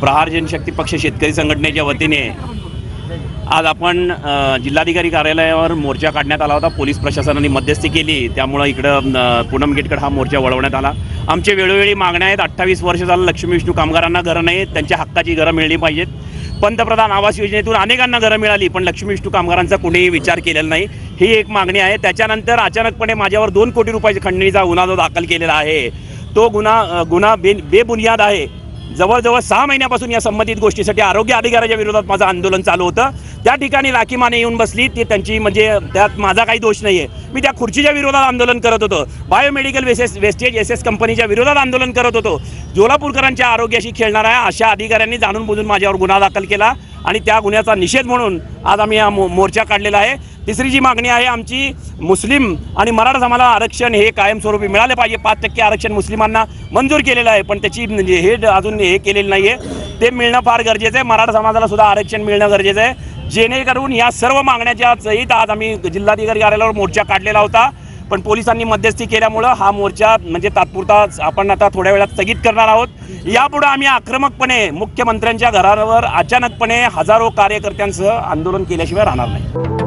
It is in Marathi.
प्रहार जनशक्ती पक्ष शेतकरी संघटनेच्या वतीने आज आपण जिल्हाधिकारी कार्यालयावर मोर्चा काढण्यात आला होता। पोलीस प्रशासनाने मध्यस्थी केली, त्यामुळे इकडं पूनम गेटकडे हा मोर्चा वळवण्यात आला। आमचे वेळोवेळी मागण्या आहेत। 28 वर्ष झालं लक्ष्मी विष्णू कामगारांना घरं नाहीत, त्यांच्या हक्काची घरं मिळली पाहिजेत। पंतप्रधान आवास योजनेतून अनेकांना घरं मिळाली, पण लक्ष्मी विष्णू कामगारांचा कोणीही विचार केलेला नाही, ही एक मागणी आहे। त्याच्यानंतर अचानकपणे माझ्यावर 2 कोटी रुपयाचा खंडणीचा गुन्हा जो दाखल केलेला आहे, तो गुन्हा बेबुनियाद आहे। जवळजवळ 6 महिन्यापासून या संबंधित गोष्टीसाठी आरोग्य अधिकाऱ्याच्या विरोधात माझं आंदोलन चालू होतं। त्या ठिकाणी राखी माने येऊन बसली, ते त्यांची म्हणजे त्यात माझा काही दोष नाही आहे। मी त्या खुर्चीच्या विरोधात आंदोलन करत होतो, बायोमेडिकल वेस्टेज एस कंपनीच्या विरोधात आंदोलन करत होतो। जोलापूरकरांच्या आरोग्याशी खेळणाऱ्या अशा अधिकाऱ्यांनी जाणून बुजून माझ्यावर गुन्हा दाखल केला आणि त्या गुन्ह्याचा निषेध म्हणून आज आम्ही हा मोर्चा काढलेला आहे। तिसरी जी मागणी आहे आमची, मुस्लिम आणि मराठा समाजाला आरक्षण हे कायमस्वरूपी मिळाले पाहिजे। 5% आरक्षण मुस्लिमांना मंजूर केलेलं आहे, पण त्याची म्हणजे हे अजून हे केलेलं नाही आहे, ते मिळणं फार गरजेचं आहे। मराठा समाजाला सुद्धा आरक्षण मिळणं गरजेचं आहे, जेणेकरून या सर्व मागण्याच्या सहित आज आम्ही जिल्हाधिकारी कार्यालयावर मोर्चा काढलेला होता। पण पोलिसांनी मध्यस्थी केल्यामुळं हा मोर्चा म्हणजे तात्पुरता आपण आता थोड्या वेळात स्थगित करणार आहोत। यापुढे आम्ही आक्रमकपणे मुख्यमंत्र्यांच्या घरावर अचानकपणे हजारो कार्यकर्त्यांसह आंदोलन केल्याशिवाय राहणार नाही।